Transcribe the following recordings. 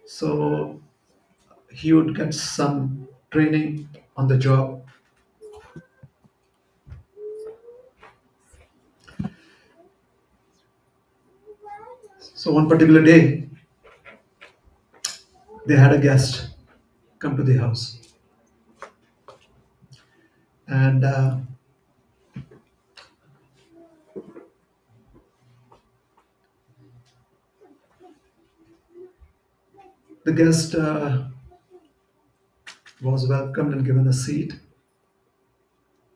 So he would get some training on the job. So one particular day, they had a guest come to the house, and the guest was welcomed and given a seat.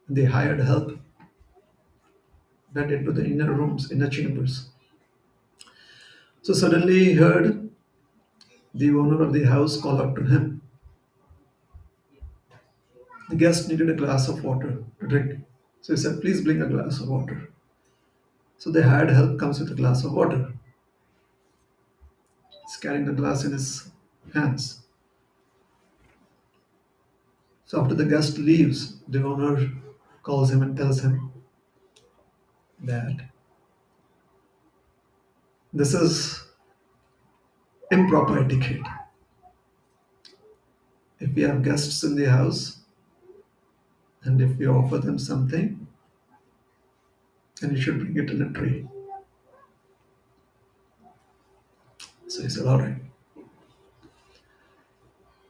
They hired help, went into the inner rooms, inner chambers. So suddenly he heard the owner of the house call out to him. The guest needed a glass of water to drink. So he said, please bring a glass of water. So the hired help comes with a glass of water. He's carrying the glass in his hands. So after the guest leaves, the owner calls him and tells him that this is improper etiquette. If we have guests in the house and if we offer them something, then you should bring it in a tray. So he said, all right.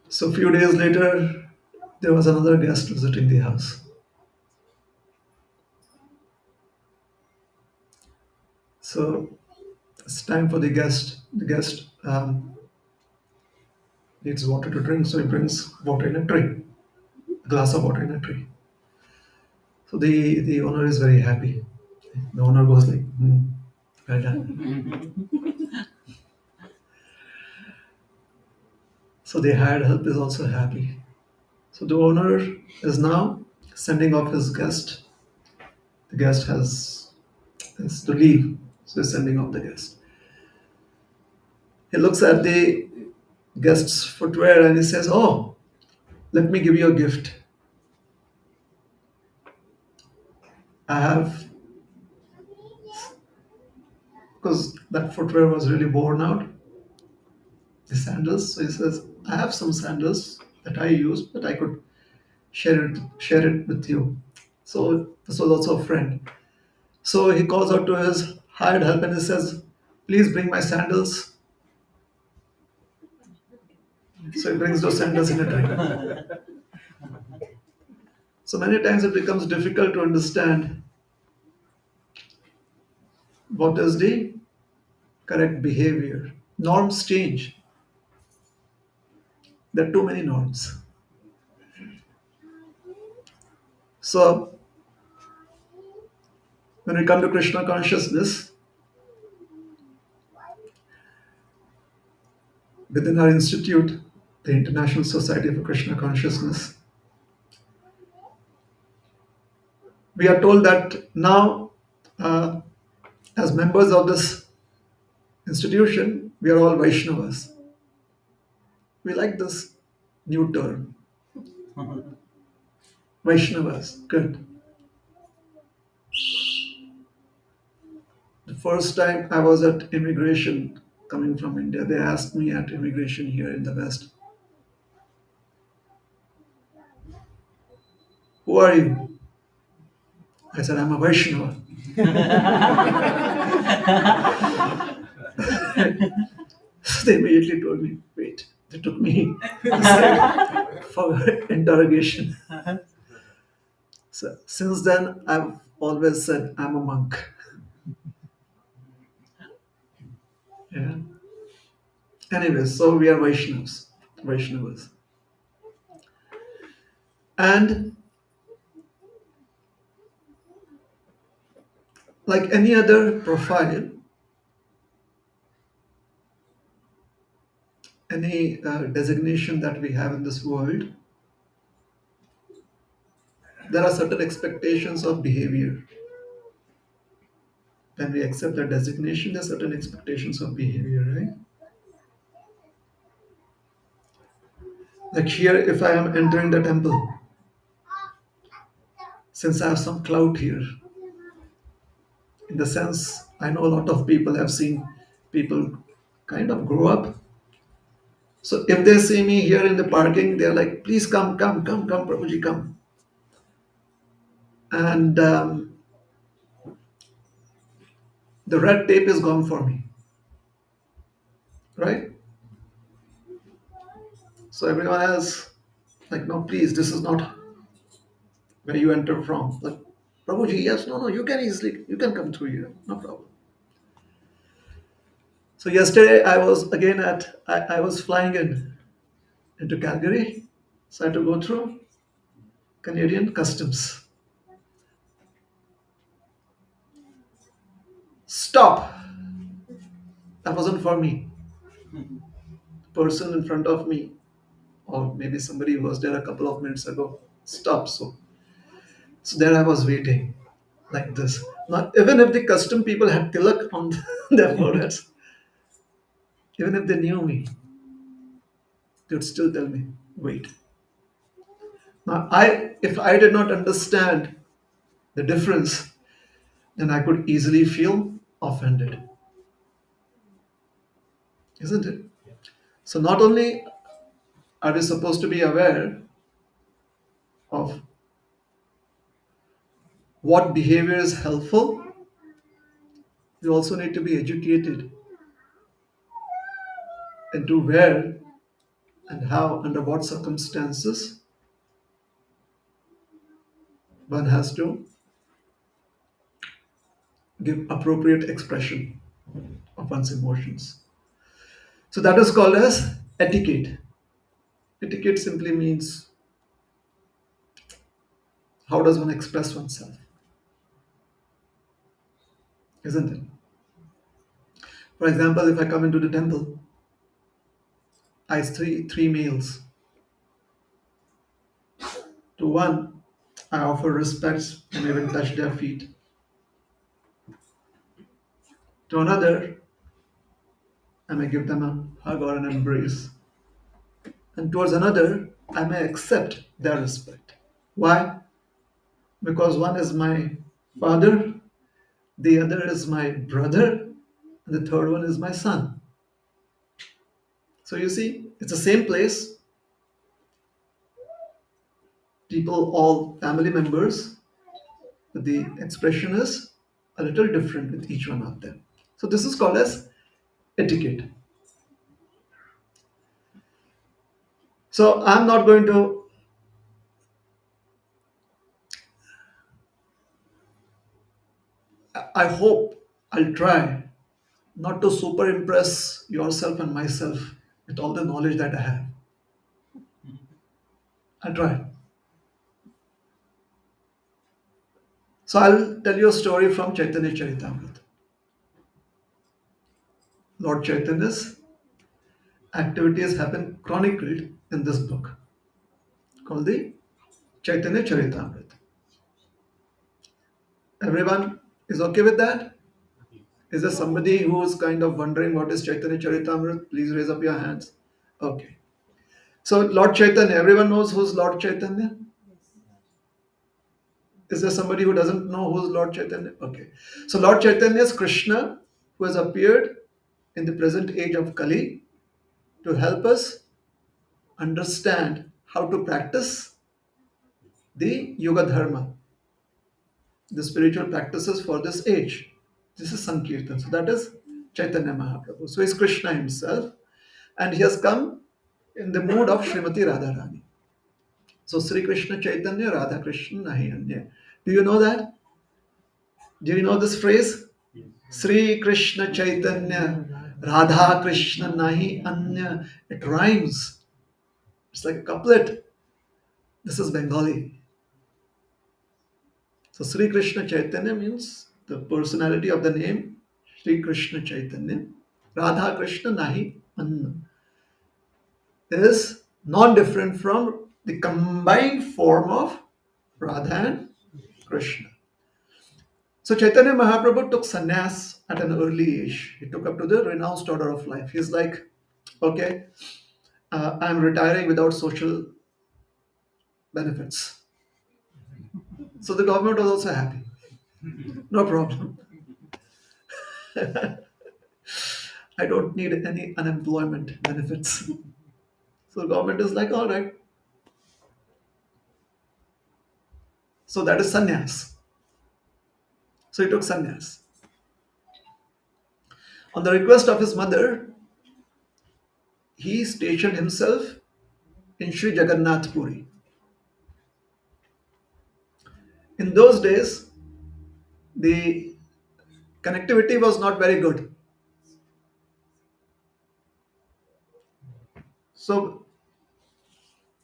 So a few days later, there was another guest visiting the house. So it's time for the guest. The guest needs water to drink, so he brings water in a tray, a glass of water in a tray. So the owner is very happy. The owner goes like, well done. So the hired help is also happy. So the owner is now sending off his guest. The guest has to leave, so he's sending off the guest. He looks at the guest's footwear and he says, oh, let me give you a gift. I have, because that footwear was really worn out, the sandals. So he says, I have some sandals that I use, but I could share it with you. So this was also a friend. So he calls out to his hired help and he says, please bring my sandals. So he brings those sandals in a tray. So many times it becomes difficult to understand what is the correct behavior. Norms change. There are too many norms. So when we come to Krishna consciousness, within our institute, the International Society for Krishna Consciousness, we are told that now, as members of this institution, we are all Vaishnavas. We like this new term, Vaishnavas. Good. The first time I was at immigration coming from India, they asked me at immigration here in the West, who are you? I said, I'm a Vaishnava. So they immediately told me, wait. They took me aside for interrogation. So since then, I've always said I'm a monk. Yeah. Anyway, so we are Vaishnavas. And like any other profile, any designation that we have in this world, there are certain expectations of behavior. When we accept that designation, there are certain expectations of behavior, right? Like here, if I am entering the temple, since I have some clout here, in the sense, I know a lot of people have seen people kind of grow up So if they see me here in the parking, they're like, please come, come, come, come, Prabhuji, come. And the red tape is gone for me, right? So everyone else, like, no, please, this is not where you enter from. Like, Prabhuji, yes, no, no, you can easily, you can come through here, no problem. So yesterday I was again I was flying into Calgary, so I had to go through Canadian customs. Stop! That wasn't for me. The person in front of me, or maybe somebody who was there a couple of minutes ago, stop. So there I was waiting like this. Not even if the custom people had tilak on their foreheads, even if they knew me, they would still tell me, wait. Now if I did not understand the difference, then I could easily feel offended, isn't it? So not only are we supposed to be aware of what behavior is helpful, we also need to be educated into where and how, under what circumstances, one has to give appropriate expression of one's emotions. So that is called as etiquette. Etiquette simply means how does one express oneself, isn't it? For example, if I come into the temple, I see three males. To one, I offer respects and even touch their feet. To another, I may give them a hug or an embrace. And towards another, I may accept their respect. Why? Because one is my father, the other is my brother, and the third one is my son. So you see, it's the same place, people, all family members, but the expression is a little different with each one of them. So this is called as etiquette. So I'm not going to, I hope I'll try not to super impress yourself and myself with all the knowledge that I have. I'll try. So I'll tell you a story from Chaitanya Charitamrita. Lord Chaitanya's activities have been chronicled in this book called the Chaitanya Charitamrita. Everyone is okay with that? Is there somebody who is kind of wondering what is Chaitanya Charitamrita? Please raise up your hands. Okay. So Lord Chaitanya, everyone knows who's Lord Chaitanya? Is there somebody who doesn't know who's Lord Chaitanya? Okay. So Lord Chaitanya is Krishna who has appeared in the present age of Kali to help us understand how to practice the Yoga Dharma, the spiritual practices for this age. This is Sankirtan. So that is Chaitanya Mahaprabhu. So he's Krishna himself and he has come in the mood of Srimati Radharani. So Sri Krishna Chaitanya, Radha Krishna Nahi Anya. Do you know that? Do you know this phrase? Sri Krishna Chaitanya, Radha Krishna Nahi Anya. It rhymes. It's like a couplet. This is Bengali. So Sri Krishna Chaitanya means the personality of the name Sri Krishna Chaitanya. Radha Krishna Nahi Anya is non-different from the combined form of Radha and Krishna. So Chaitanya Mahaprabhu took sannyas at an early age. He took up to the renounced order of life. He's like, okay, I'm retiring without social benefits. So the government was also happy. No problem. I don't need any unemployment benefits. So government is like, all right. So that is sannyas. So he took sannyas. On the request of his mother, he stationed himself in Sri Jagannath Puri. In those days, the connectivity was not very good. So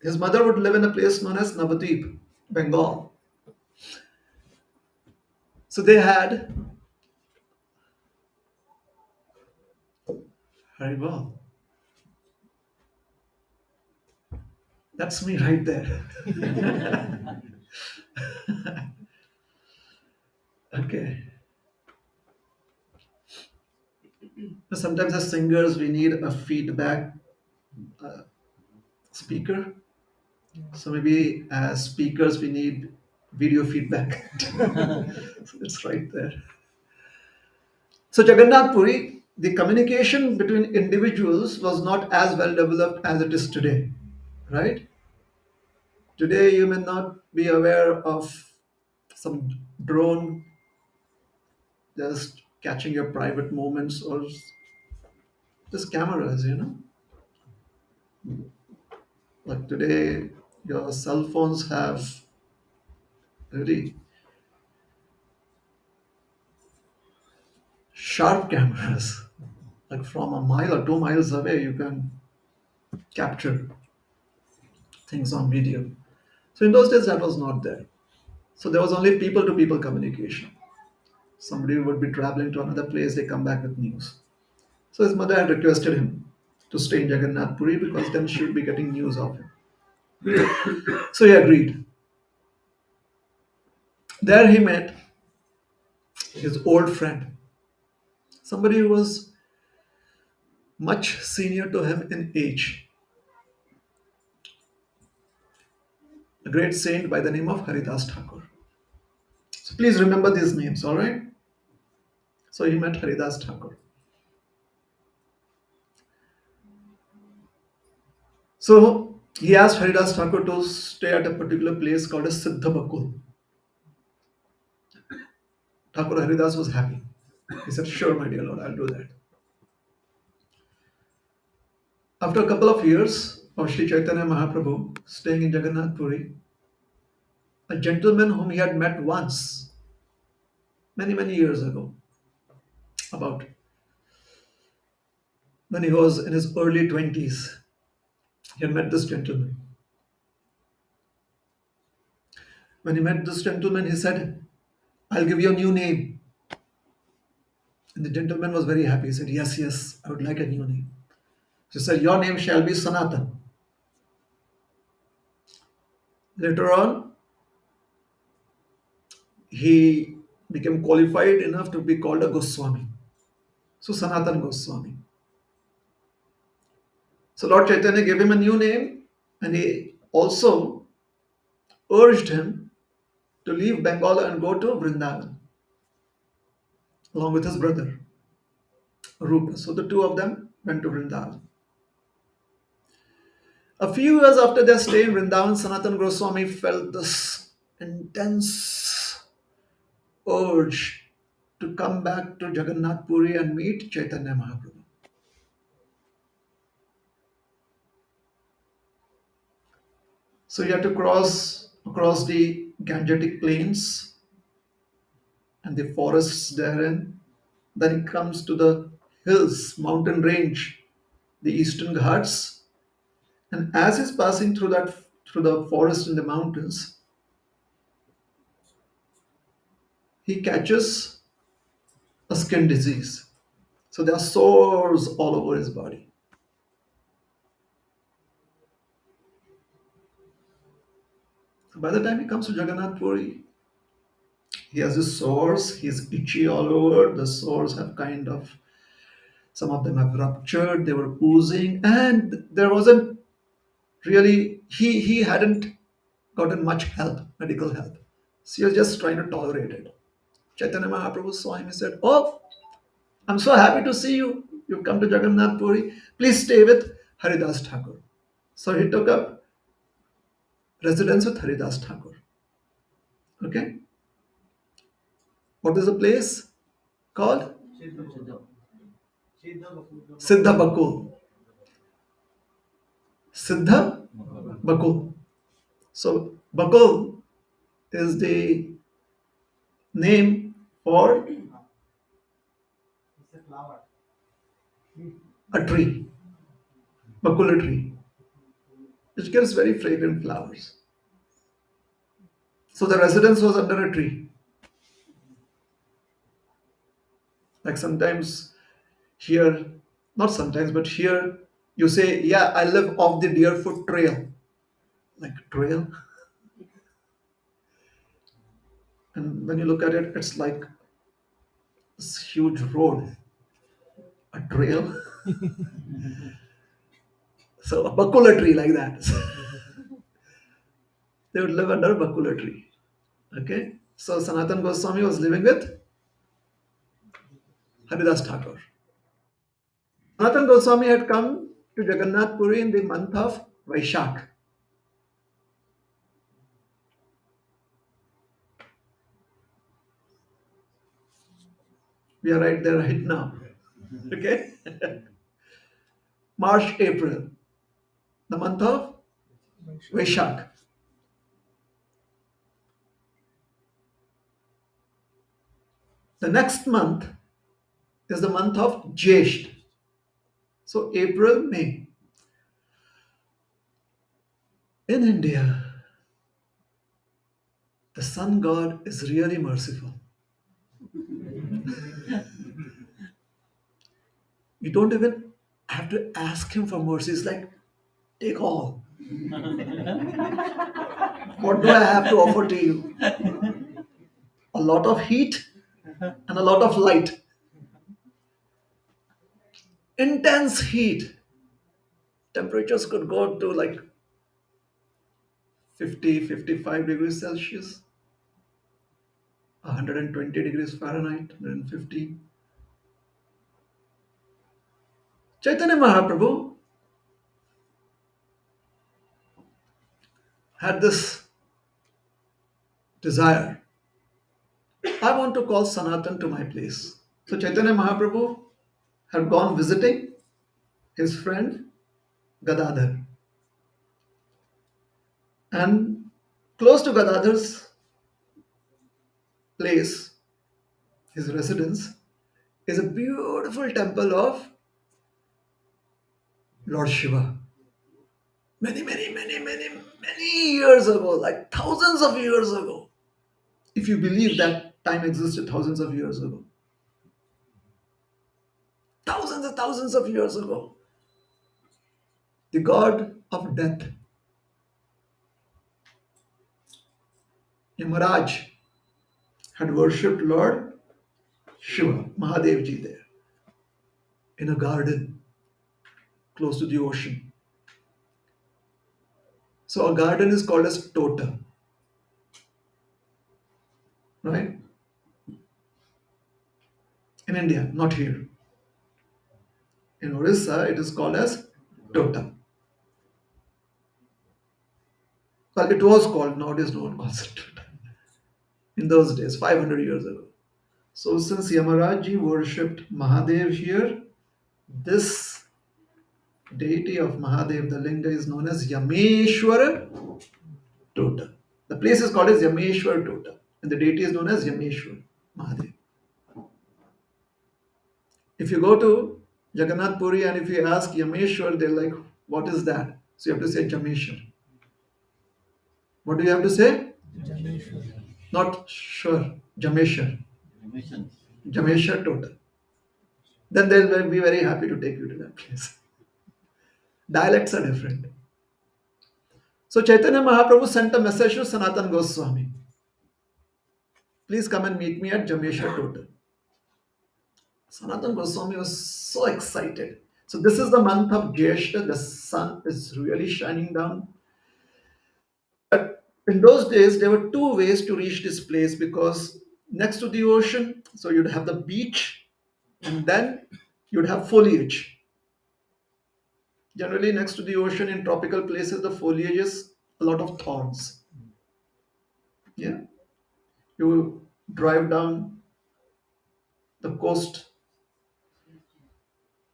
his mother would live in a place known as Navadvip, Bengal. So they had very well. That's me right there. Okay. Sometimes as singers we need a feedback speaker. So maybe as speakers we need video feedback. So it's right there. So Jagannath Puri, the communication between individuals was not as well developed as it is today, right? Today you may not be aware of some drone just catching your private moments or just cameras, Like today your cell phones have very sharp cameras. Like from a mile or 2 miles away you can capture things on video. So in those days that was not there. So there was only people to people communication. Somebody would be traveling to another place, they come back with news. So his mother had requested him to stay in Jagannath Puri because then she would be getting news of him. So he agreed. There he met his old friend, somebody who was much senior to him in age, a great saint by the name of Haridas Thakur. So please remember these names, all right? So he met Haridas Thakur. So he asked Haridas Thakur to stay at a particular place called as Siddha Bakul. Thakur Haridas was happy. He said, sure, my dear Lord, I'll do that. After a couple of years of Sri Chaitanya Mahaprabhu staying in Jagannath Puri, a gentleman whom he had met once, many, many years ago, about when he was in his early 20s, he had met this gentleman. When he met this gentleman, he said, I'll give you a new name. And the gentleman was very happy. He said, yes, yes, I would like a new name. She said, your name shall be Sanatan. Later on, he became qualified enough to be called a Goswami. So Sanatan Goswami. So Lord Chaitanya gave him a new name and he also urged him to leave Bengal and go to Vrindavan along with his brother Rupa. So the two of them went to Vrindavan. A few years after their stay in Vrindavan, Sanatan Goswami felt this intense urge to come back to Jagannath Puri and meet Chaitanya Mahaprabhu. So he had to cross across the Gangetic plains and the forests therein. Then he comes to the hills, mountain range, the eastern Ghats. And as he's passing through the forest and the mountains, he catches a skin disease. So there are sores all over his body. So by the time he comes to Jagannath Puri, he has his sores, he's itchy all over. The sores have some of them have ruptured, they were oozing, and there wasn't really, he hadn't gotten much help, medical help. So he was just trying to tolerate it. Chaitanya Mahaprabhu saw him, he said, oh, I'm so happy to see you. You've come to Jagannath Puri. Please stay with Haridas Thakur. So he took up residence with Haridas Thakur. Okay? What is the place called? Siddha Bakul. Siddha Bakul. So Bakul is the name for a tree, Bakula tree, which gives very fragrant flowers. So the residence was under a tree. Like sometimes here, not sometimes, but here you say, yeah, I live off the Deerfoot Trail. Like trail. And when you look at it, it's like this huge road, a trail. So a Bakula tree like that. They would live under a Bakula tree. Okay? So Sanatan Goswami was living with Haridas Thakur. Sanatan Goswami had come to Jagannath Puri in the month of Vaishak. We are right there right now. Okay? March, April, the month of Vaishak. The next month is the month of Jesht. So April, May. In India, the sun god is really merciful. You don't even have to ask him for mercy. It's like, take all. What do I have to offer to you? A lot of heat and a lot of light. Intense heat. Temperatures could go to like 50, 55 degrees Celsius, 120 degrees Fahrenheit, 150. Chaitanya Mahaprabhu had this desire. I want to call Sanatan to my place. So Chaitanya Mahaprabhu had gone visiting his friend Gadadhar. And close to Gadadhar's place, his residence, is a beautiful temple of Lord Shiva. Many years ago, like thousands of years ago. If you believe that time existed thousands of years ago. Thousands and thousands of years ago. The god of death, Yamaraj, had worshipped Lord Shiva, Mahadevji there, in a garden close to the ocean. So a garden is called as Tota, right? In India, not here. In Orissa, it is called as Tota. Well, it was called, nowadays no one calls it Tota. In those days, 500 years ago. So since Yamarajji worshipped Mahadev here, this deity of Mahadev, the linga, is known as Yameshwara Tota. The place is called as Yameshwar Tota, and the deity is known as Yameshwar Mahadev. If you go to Jagannath Puri and if you ask Yameshwar, they're like, what is that? So you have to say Jameshwar. What do you have to say? Not sure. Jameshwar. Jameshwar Tota. Then they'll be very happy to take you to that place. Dialects are different. So Chaitanya Mahaprabhu sent a message to Sanatan Goswami. Please come and meet me at Jameshwar Tota. Sanatan Goswami was so excited. So this is the month of Jyeshta. The sun is really shining down. But in those days, there were two ways to reach this place because next to the ocean, so you'd have the beach and then you'd have foliage. Generally, next to the ocean in tropical places, the foliage is a lot of thorns. Yeah, you drive down the coast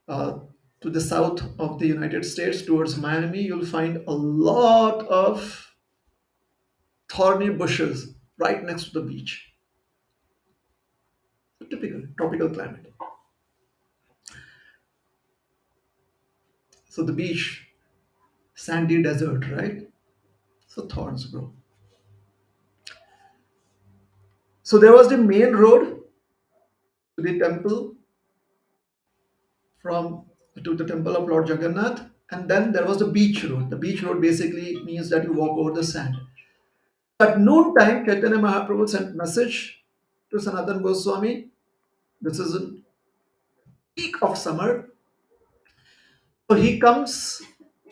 uh, to the south of the United States towards Miami, you'll find a lot of thorny bushes right next to the beach. So typical tropical climate. So the beach, sandy desert, right? So thorns grow. So there was the main road to the temple from to the temple of Lord Jagannath, and then there was the beach road. The beach road basically means that you walk over the sand. At noon time, Chaitanya Mahaprabhu sent message to Sanatan Goswami. This is a peak of summer. So he comes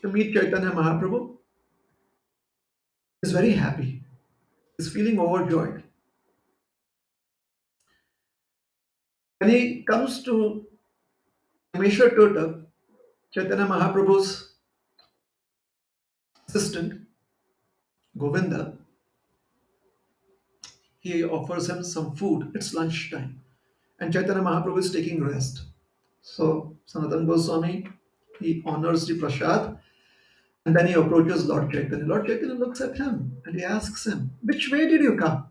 to meet Chaitanya Mahaprabhu. He's very happy. He's feeling overjoyed. When he comes to Rameshwar Tota, Chaitanya Mahaprabhu's assistant, Govinda, he offers him some food. It's lunchtime. And Chaitanya Mahaprabhu is taking rest. So Sanatan Goswami, he honors the prasad and then he approaches Lord Chaitanya. Lord Chaitanya looks at him and he asks him, "Which way did you come?"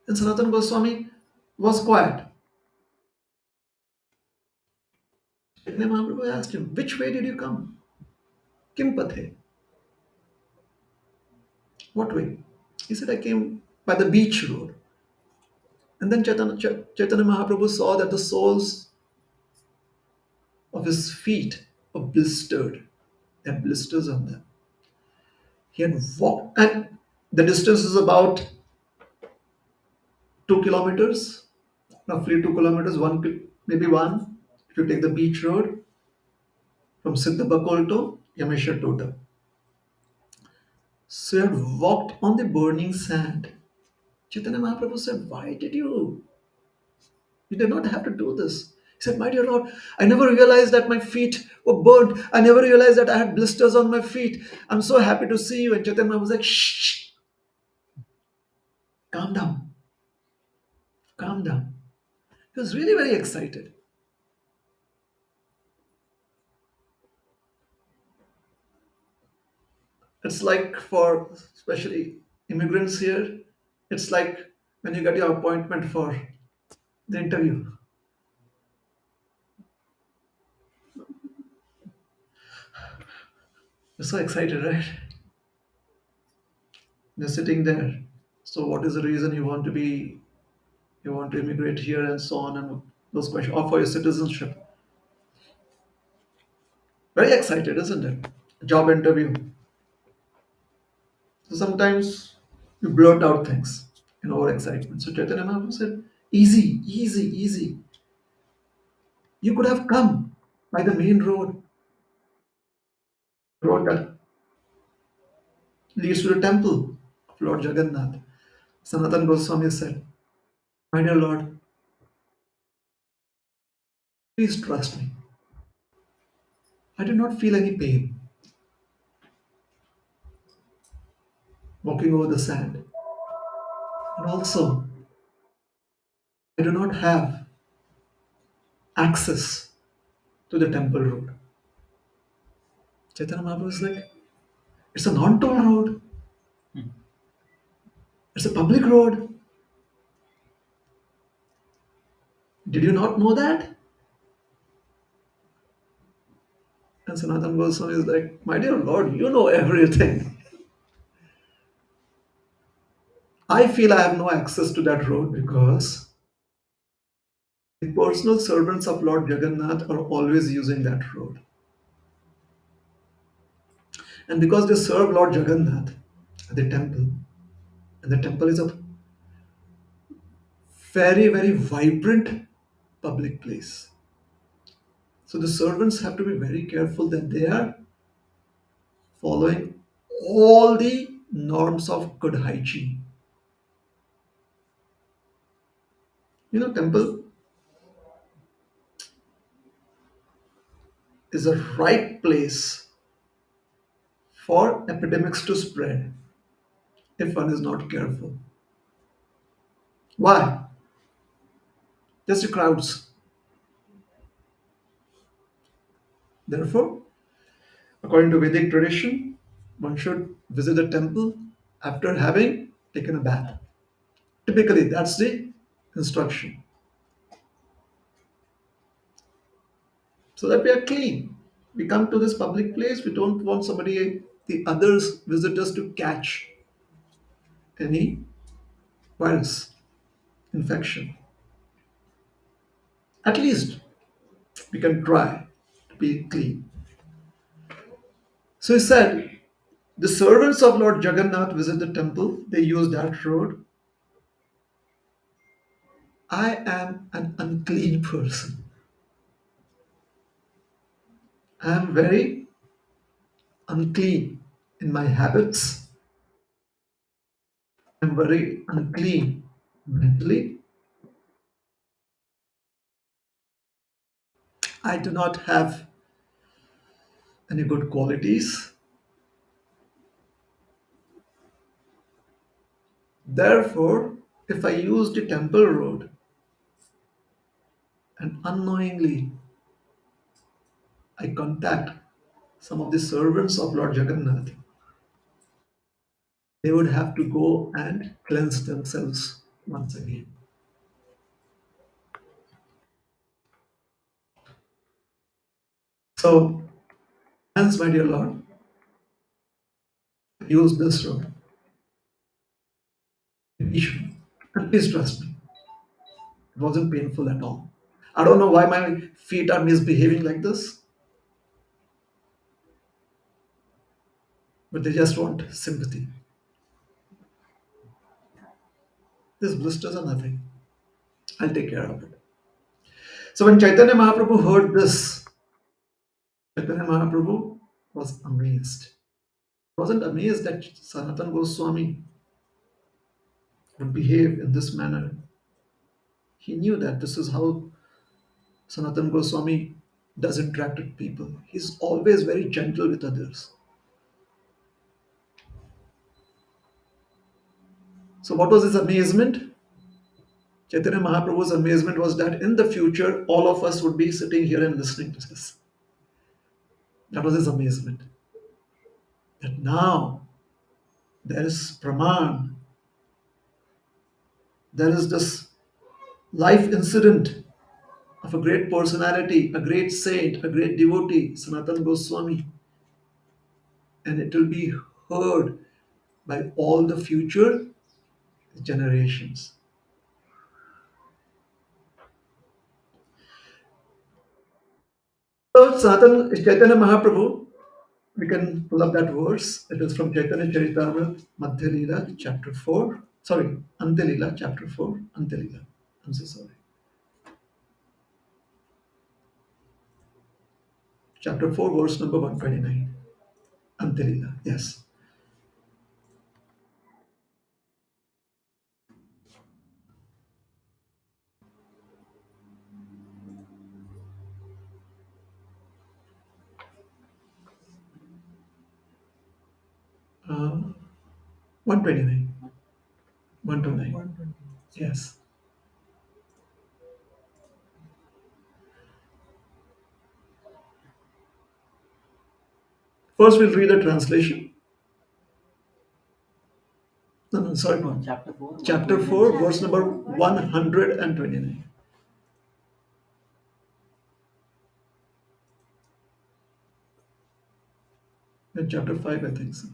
And Sanatan Goswami was quiet. Chaitanya Mahaprabhu asked him, "Which way did you come? Kim pathe?" What way? He said, "I came by the beach road." And then Chaitanya Mahaprabhu saw that the soles of his feet were blistered. There are blisters on them. He had walked, and the distance is about 2 kilometers, roughly 2 kilometers, maybe one, if you take the beach road from Siddhabakol to Yameshwar Tota. So he had walked on the burning sand. Chaitanya Mahaprabhu said, You did not have to do this. He said, "My dear Lord, I never realized that my feet were burnt. I never realized that I had blisters on my feet. I'm so happy to see you." And Chaitanya Mahaprabhu was like, "Shh, calm down, calm down." He was really very excited. It's like for especially immigrants here, it's like when you get your appointment for the interview. You're so excited, right? You're sitting there. So what is the reason you want to immigrate here and so on and those questions, or for your citizenship? Very excited, isn't it? Job interview. So sometimes you blurt out things in over excitement. So Chaitanya Mahaprabhu said, "Easy, easy, easy. You could have come by the main road that leads to the temple of Lord Jagannath." Sanatan Goswami said, "My dear Lord, please trust me. I did not feel any pain walking over the sand. And also, I do not have access to the temple road." Chaitanya Mahaprabhu was like, "It's a non-toll road. It's a public road. Did you not know that?" And Sanatan Goswami is like, "My dear Lord, you know everything. I feel I have no access to that road because the personal servants of Lord Jagannath are always using that road. And because they serve Lord Jagannath at the temple, and the temple is a very, very vibrant public place. So the servants have to be very careful that they are following all the norms of good hygiene. Temple is a right place for epidemics to spread if one is not careful. Why? Just the crowds. Therefore, according to Vedic tradition, one should visit the temple after having taken a bath. Typically, that's the instruction. So that we are clean. We come to this public place, we don't want somebody, the others visitors to catch any virus infection. At least we can try to be clean. So he said, the servants of Lord Jagannath visit the temple, they use that road. I am an unclean person. I am very unclean in my habits. I'm very unclean mentally. I do not have any good qualities. Therefore, if I use the temple road and unknowingly I contact some of the servants of Lord Jagannath, they would have to go and cleanse themselves once again. So, hence, my dear Lord, use this road. Issue. And please trust me, it wasn't painful at all. I don't know why my feet are misbehaving like this, but they just want sympathy. These blisters are nothing. I'll take care of it. So when Chaitanya Mahaprabhu heard this, Chaitanya Mahaprabhu was amazed. He wasn't amazed that Sanatana Goswami would behave in this manner. He knew that this is how Sanatana Goswami does interact with people. He's always very gentle with others. So what was his amazement? Chaitanya Mahaprabhu's amazement was that in the future, all of us would be sitting here and listening to this. That was his amazement. That now there is Praman, there is this life incident of a great personality, a great saint, a great devotee, Sanatana Goswami, and it will be heard by all the future generations. So Sanatana Chaitanya Mahaprabhu, we can pull up that verse. It is from Chaitanya Charitamrita, Madhya Leela, chapter 4. Sorry, Ante Leela, chapter 4. Ante Leela. I'm so sorry. Chapter 4, verse number 129. Ante Leela, yes. Uh, 129. 129. Yes. First, we'll read the translation. No, no, sorry. Chapter 4. Chapter 4, verse number 129. And chapter 5, I think so.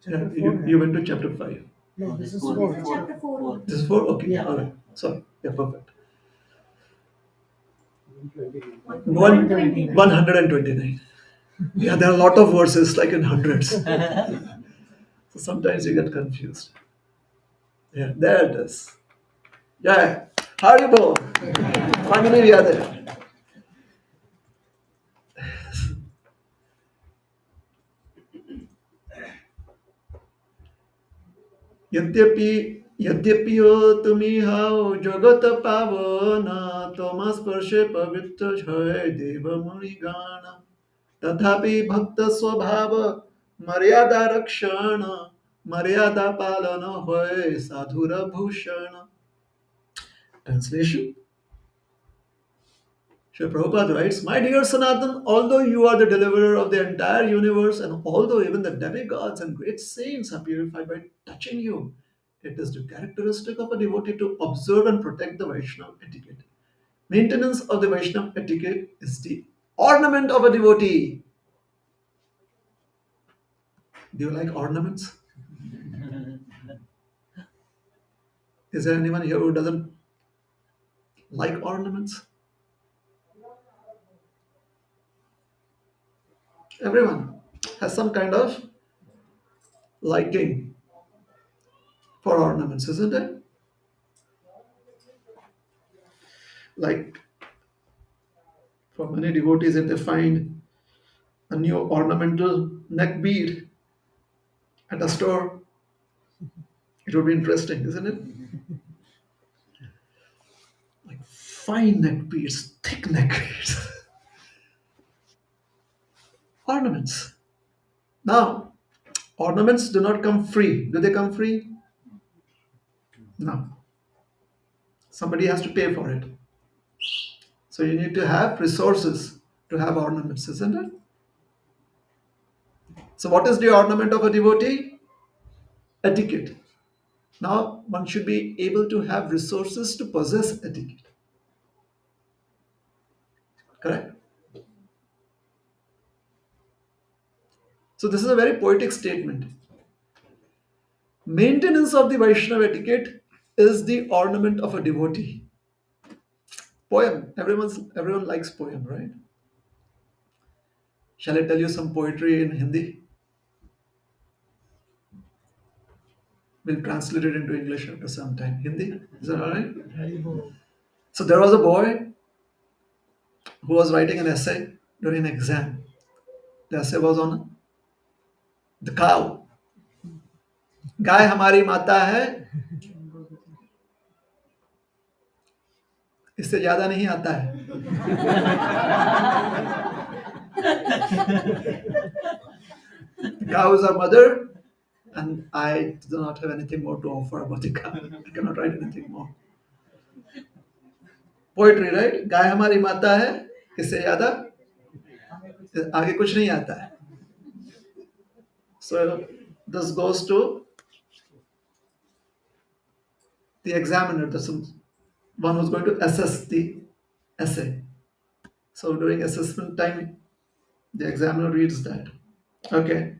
Yeah, you went to chapter 5. No, this is 4. Chapter 4. This is 4? Okay, Yeah. all right. Sorry. Yeah, perfect. 129. 129. Yeah, there are a lot of verses, like in hundreds. So sometimes you get confused. Yeah, there it is. Yeah, Haribo. Finally, we are there. यद्यपि यद्यपि हो तुम्ही हाओ जगत पावन Thomas Pershe Pavitra Jhay Deva Munigana Tathapi Bhakta Swabhava Maryada Rakshana Maryada Palana Hoy Sadhura Bhushana. Translation. Srila Prabhupada writes, my dear Sanatan, although you are the deliverer of the entire universe, and although even the demigods and great saints are purified by touching you, it is the characteristic of a devotee to observe and protect the Vaishnava etiquette. Maintenance of the Vaishnava etiquette is the ornament of a devotee. Do you like ornaments? Is there anyone here who doesn't like ornaments? Everyone has some kind of liking for ornaments, isn't it? Like for many devotees, if they find a new ornamental neck bead at a store, it would be interesting, isn't it? Like fine neck beads, thick neck beads, ornaments. Now, ornaments do not come free. Do they come free? No. Somebody has to pay for it. So you need to have resources to have ornaments, isn't it? So what is the ornament of a devotee? Etiquette. Now one should be able to have resources to possess etiquette. Correct? So this is a very poetic statement. Maintenance of the Vaishnava etiquette is the ornament of a devotee. Poem. Everyone likes poem, right? Shall I tell you some poetry in Hindi? We'll translate it into English after some time. Hindi? Is that alright? So there was a boy who was writing an essay during an exam. The essay was on the cow. गाय हमारी माता है, इससे ज्यादा नहीं आता है. The cow is our mother, and I do not have anything more to offer about the cow. I cannot write anything more. Poetry, right? गाय हमारी माता है, इससे ज्यादा आगे कुछ नहीं आता है. So this goes to the examiner, the one who's going to assess the essay. So during assessment time, the examiner reads that. Okay,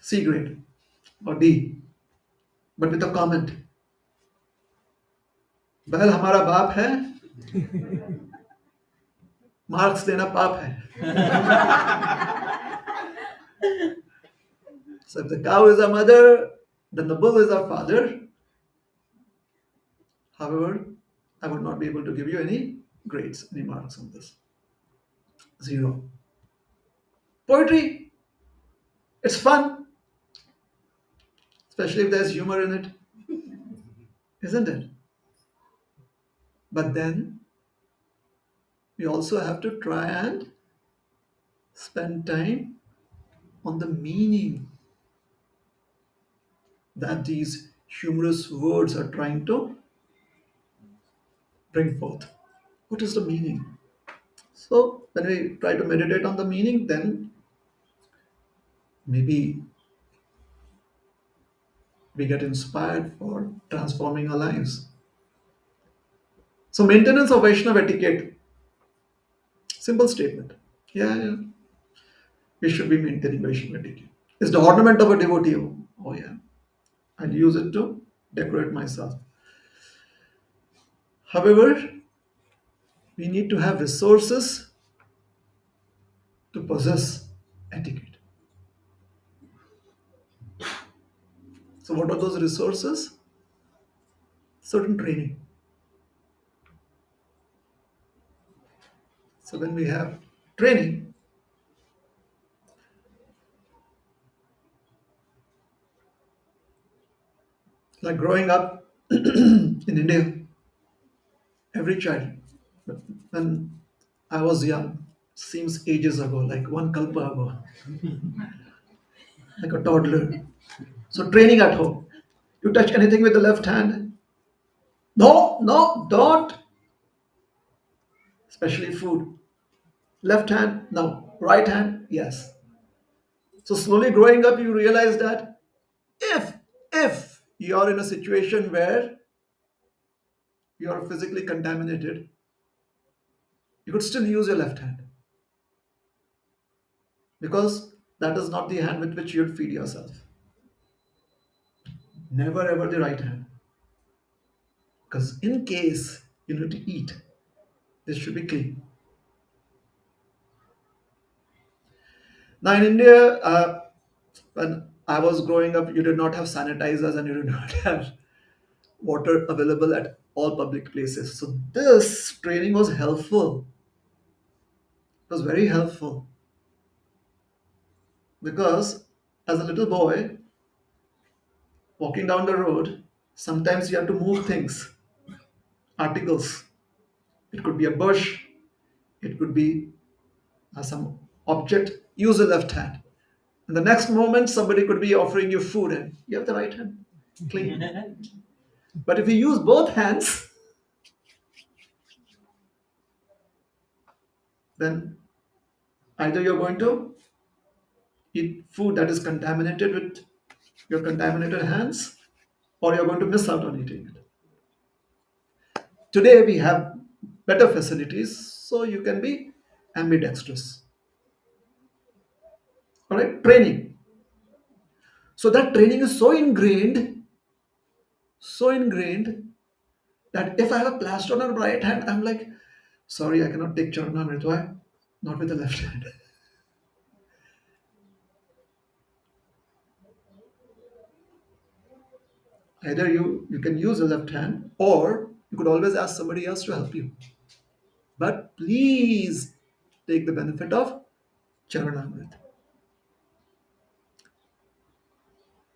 C grade or D, but with a comment. बैल हमारा बाप है, marks देना पाप है. So if the cow is our mother, then the bull is our father. However, I would not be able to give you any grades, any marks on this. 0. Poetry, it's fun, especially if there's humor in it, isn't it? But then we also have to try and spend time on the meaning that these humorous words are trying to bring forth. What is the meaning? So when we try to meditate on the meaning, then maybe we get inspired for transforming our lives. So maintenance of Vaishnava etiquette, simple statement. Yeah. We should be maintaining Vaishnava etiquette. It's the ornament of a devotee. Oh yeah. I'll use it to decorate myself. However, we need to have resources to possess etiquette. So what are those resources? Certain training. So when we have training, like growing up in India, Every child. When I was young, seems ages ago, like one kalpa ago, like a toddler. So training at home. You touch anything with the left hand? No, no, don't. Especially food. Left hand? No. Right hand? Yes. So slowly growing up, you realize that if if you're in a situation where you're physically contaminated, you could still use your left hand because that is not the hand with which you'd feed yourself. Never ever the right hand. Because in case you need to eat, this should be clean. Now in India, when I was growing up, you did not have sanitizers and you did not have water available at all public places. So this training was helpful. It was very helpful because as a little boy walking down the road, sometimes you have to move things, articles. It could be a bush, it could be some object. Use the left hand. And the next moment, somebody could be offering you food, and you have the right hand clean. But if you use both hands, then either you're going to eat food that is contaminated with your contaminated hands, or you're going to miss out on eating it. Today, we have better facilities, so you can be ambidextrous. All right, training. So that training is so ingrained that if I have a plaster on the right hand, I'm like, sorry, I cannot take Charanamrit. Why? Not with the left hand. Either you can use the left hand, or you could always ask somebody else to help you. But please take the benefit of Charanamrit.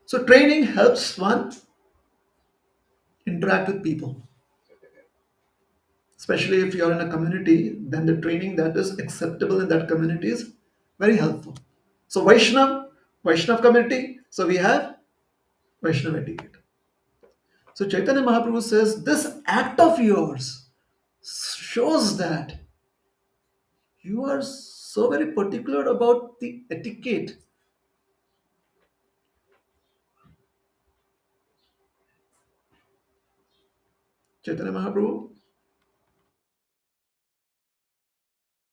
So training helps one interact with people, especially if you're in a community. Then the training that is acceptable in that community is very helpful. So Vaishnav community. So we have Vaishnav etiquette. So Chaitanya Mahaprabhu says this act of yours shows that you are so very particular about the etiquette. Chaitanya Mahaprabhu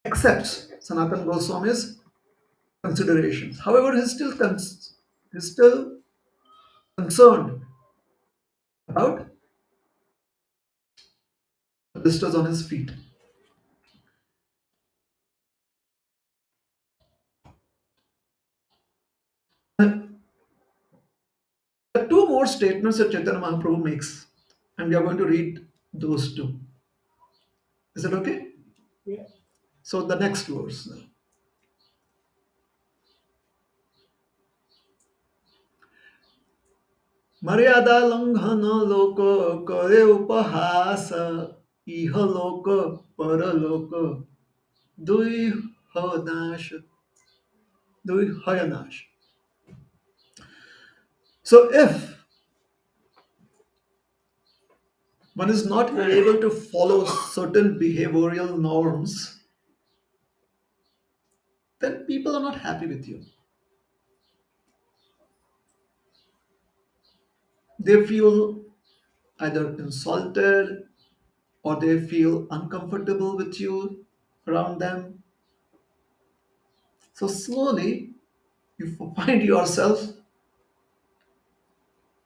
accepts Sanatana Goswami's considerations. However, he's still concerned about the blisters on his feet. There are two more statements that Chaitanya Mahaprabhu makes, and we are going to read those two. Is it okay? So the next verse. मर्यादा लंघन लोक करे उपहास इह लोक परलोक दुई हो नाश दुई हय नाश. So if one is not able to follow certain behavioral norms, then people are not happy with you. They feel either insulted or they feel uncomfortable with you around them. So slowly you find yourself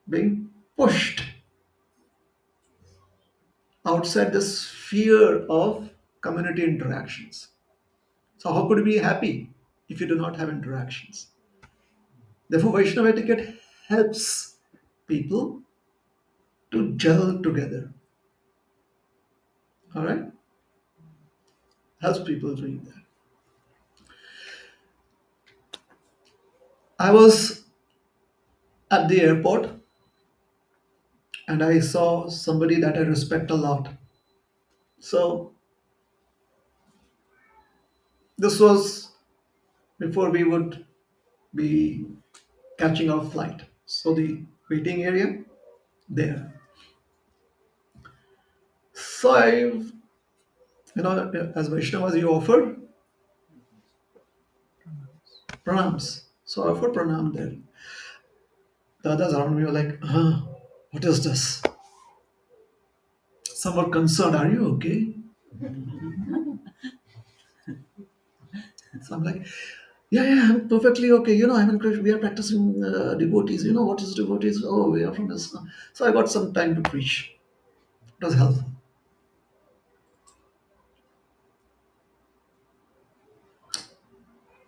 being pushed outside the sphere of community interactions. So how could you be happy if you do not have interactions? Therefore, Vaishnava etiquette helps people to gel together. All right, helps people doing that. I was at the airport and I saw somebody that I respect a lot. So this was before we would be catching our flight. So the waiting area there. So as Vaishnavas, you offered pranams. So I offered pranam there. The others around me were like, what is this? Some were concerned, are you okay? So I'm like, yeah, I'm perfectly okay. I'm in Krishna. We are practicing devotees. You know what is devotees? Oh, we are from Islam. So I got some time to preach. It was helpful.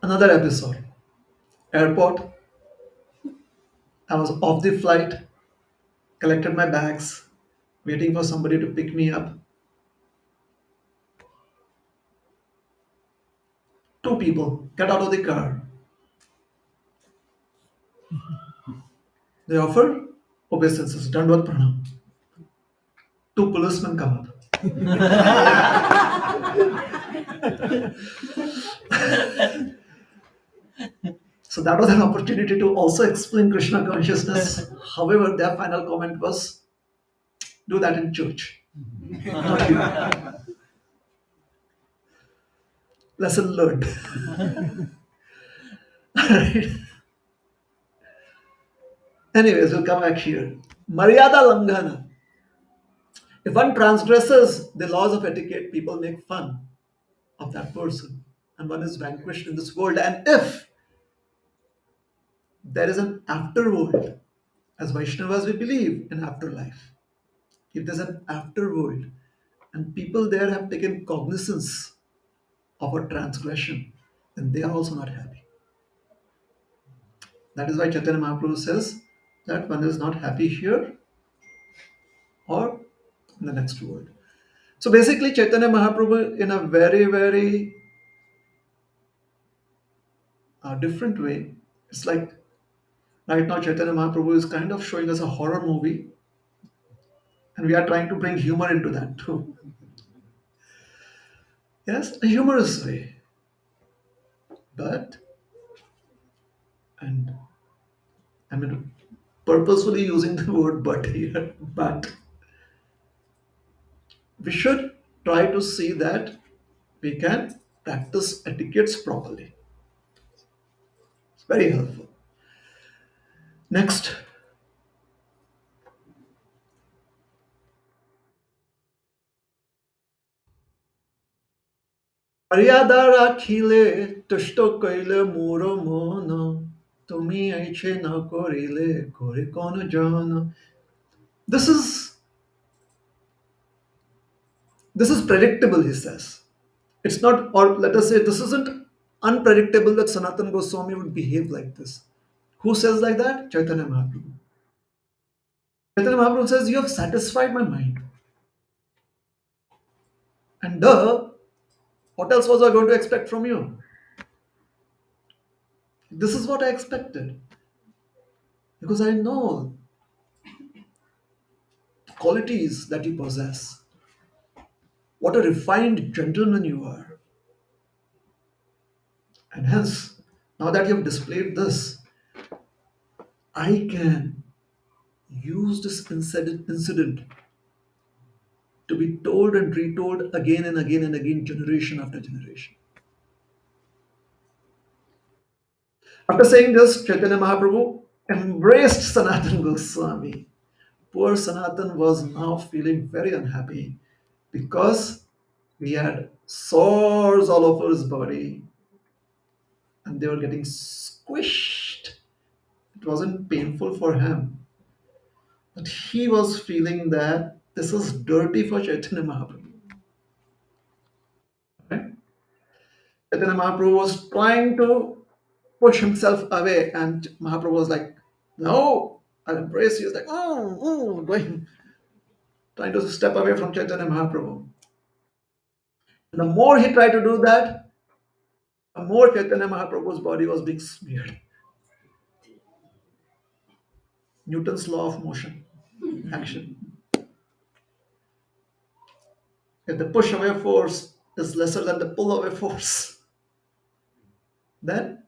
Another episode. Airport. I was off the flight, collected my bags, waiting for somebody to pick me up. Two people get out of the car. They offer obeisances, Dandvat Pranam. Two policemen come up. So that was an opportunity to also explain Krishna consciousness. However, their final comment was, do that in church. Not here. Lesson learned. Right. Anyways, we'll come back here. Maryada Langhana. If one transgresses the laws of etiquette, people make fun of that person, and one is vanquished in this world. And if there is an afterworld, as Vaishnavas, we believe in afterlife. If there's an afterworld, and people there have taken cognizance of a transgression, then they are also not happy. That is why Chaitanya Mahaprabhu says that one is not happy here or in the next world. So basically, Chaitanya Mahaprabhu, in a very, very different way, it's like right now Chaitanya Mahaprabhu is kind of showing us a horror movie, and we are trying to bring humor into that too. Yes, a humorous way. But, and I mean, purposefully using the word but here, but we should try to see that we can practice etiquettes properly. It's very helpful. Next, मर्यादा राखिले तुष्ट कइले मोर मन তুমি ऐछे न करिले करे कोन जन. This is predictable, he says. It's not, or let us say, this isn't unpredictable that Sanatan Goswami would behave like this. Who says like that? Chaitanya Mahaprabhu. Chaitanya Mahaprabhu says, you have satisfied my mind. And what else was I going to expect from you? This is what I expected. Because I know the qualities that you possess. What a refined gentleman you are. And hence, now that you have displayed this, I can use this incident to be told and retold again and again and again, generation after generation. After saying this, Chaitanya Mahaprabhu embraced Sanatan Goswami. Poor Sanatan was now feeling very unhappy because he had sores all over his body and they were getting squished. It wasn't painful for him, but he was feeling that this is dirty for Chaitanya Mahaprabhu. Right? Chaitanya Mahaprabhu was trying to push himself away, and Mahaprabhu was like, "No, I'll embrace you." He's like, going, trying to step away from Chaitanya Mahaprabhu. And the more he tried to do that, the more Chaitanya Mahaprabhu's body was being smeared. Newton's law of motion, action. If the push away force is lesser than the pull away force, then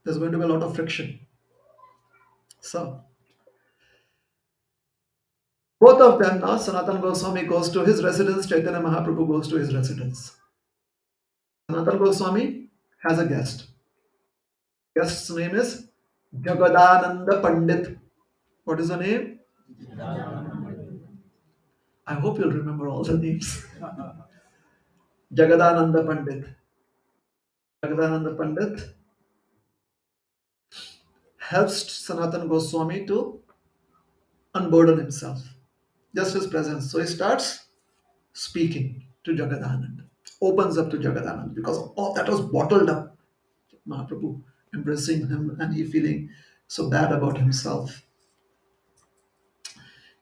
there's going to be a lot of friction. So both of them now, Sanatana Goswami goes to his residence, Chaitanya Mahaprabhu goes to his residence. Sanatana Goswami has a guest. Guest's name is Jagadananda Pandit. What is the name? I hope you'll remember all the names. Jagadananda Pandit. Jagadananda Pandit helps Sanatana Goswami to unburden himself. Just his presence. So he starts speaking to Jagadananda, opens up to Jagadananda because all that was bottled up. Mahaprabhu embracing him and he feeling so bad about himself.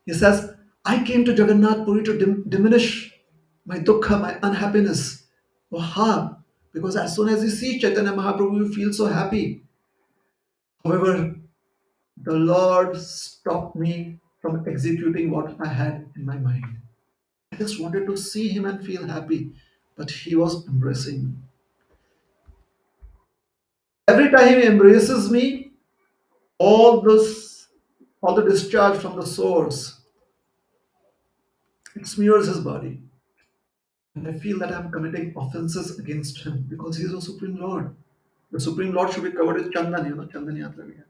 He says, I came to Jagannath Puri to diminish my dukkha, my unhappiness. Aha! Because as soon as you see Chaitanya Mahaprabhu, you feel so happy. However, the Lord stopped me from executing what I had in my mind. I just wanted to see him and feel happy, but he was embracing me. Every time he embraces me, all this, all the discharge from the source, it smears his body. And I feel that I'm committing offenses against him because he is a Supreme Lord. The Supreme Lord should be covered with Chandan, Chandan Yatra.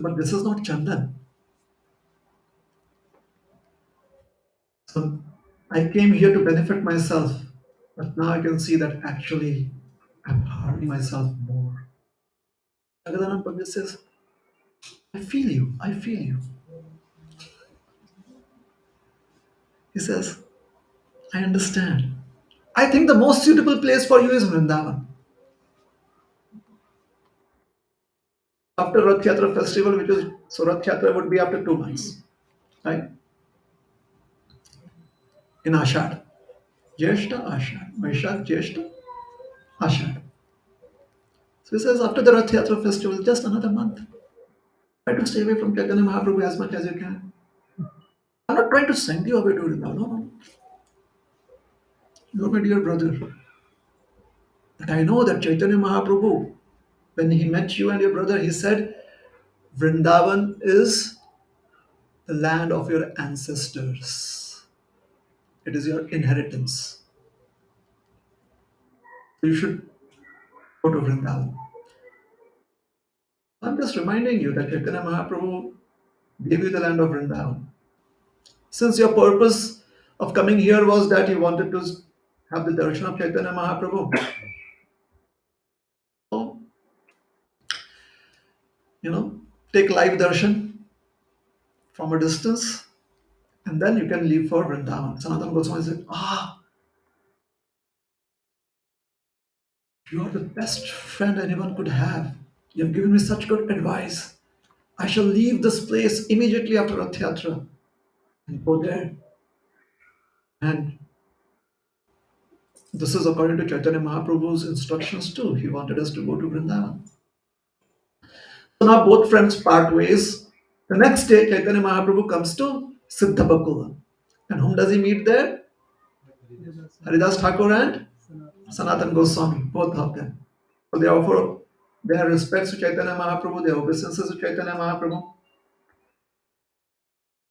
But this is not Chandan. So I came here to benefit myself, but now I can see that actually I'm harming myself more. Jagadanand Pandit says, I feel you, I feel you. He says, I understand. I think the most suitable place for you is Vrindavan. After Rath Yatra festival, which is, so Rath Yatra would be after 2 months, right? In Ashad. Jyeshta, Ashad. Vaishak, Jyeshta, Ashad. So he says, after the Rath Yatra festival, just another month. Try to stay away from Chaitanya Mahaprabhu as much as you can. I'm not trying to send you away to Vrindavan. No, no. You're my dear brother. But I know that Chaitanya Mahaprabhu, when he met you and your brother, he said, Vrindavan is the land of your ancestors. It is your inheritance. You should go to Vrindavan. I'm just reminding you that Chaitanya Mahaprabhu gave you the land of Vrindavan. Since your purpose of coming here was that you wanted to have the darshan of Chaitanya Mahaprabhu, so, take live darshan from a distance and then you can leave for Vrindavan. Sanatana Goswami said, you are the best friend anyone could have. You have given me such good advice. I shall leave this place immediately after Rath Yatra and go there. And this is according to Chaitanya Mahaprabhu's instructions too. He wanted us to go to Vrindavan. So now both friends part ways. The next day, Chaitanya Mahaprabhu comes to Siddhabakula. And whom does he meet there? Haridas Thakur and Sanatan Goswami, both of them. So they offer their respects to Chaitanya Mahaprabhu, their obeisances to Chaitanya Mahaprabhu.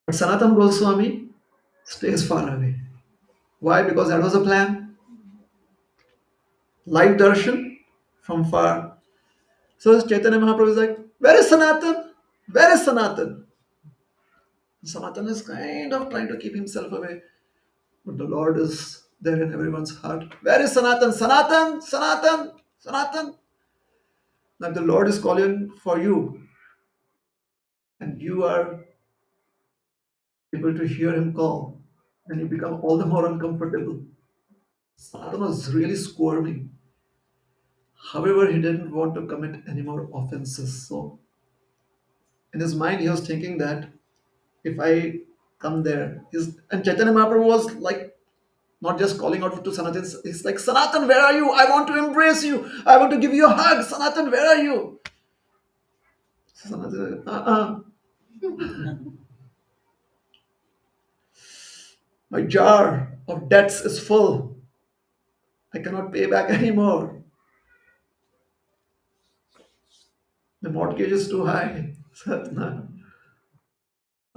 But Sanatan Goswami stays far away. Why? Because that was a plan. Live darshan from far. So Chaitanya Mahaprabhu is like, where is Sanatan? Where is Sanatan? Sanatan is kind of trying to keep himself away. But the Lord is there in everyone's heart. Where is Sanatan? Sanatan! Sanatan! Sanatan! Now the Lord is calling for you and you are able to hear him call, then you become all the more uncomfortable. Sanatan was really squirming. However, he didn't want to commit any more offenses. So in his mind, he was thinking that if I come there, and Chaitanya Mahaprabhu was like not just calling out to Sanatan, he's like, Sanatan, where are you? I want to embrace you. I want to give you a hug. Sanatan, where are you? Sanatan, My jar of debts is full. I cannot pay back anymore. The mortgage is too high. Satnam.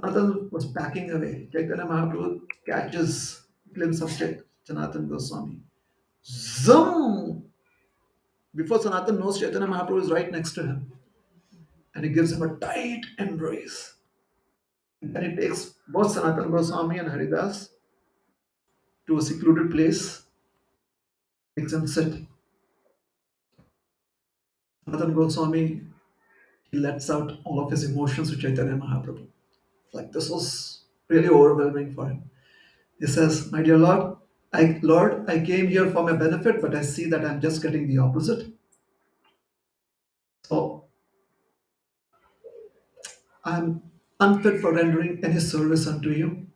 Sanatan was backing away. Chaitanya Mahaprabhu catches glimpse of Sanatan Goswami. Zoom! Before Sanatan knows, Chaitanya Mahaprabhu is right next to him. And he gives him a tight embrace. And then he takes both Sanatan Goswami and Haridas to a secluded place, makes them sit. Sanatan Goswami, he lets out all of his emotions to Chaitanya Mahaprabhu. Like this was really overwhelming for him. He says, "My dear Lord, I came here for my benefit, but I see that I'm just getting the opposite. So I'm unfit for rendering any service unto you.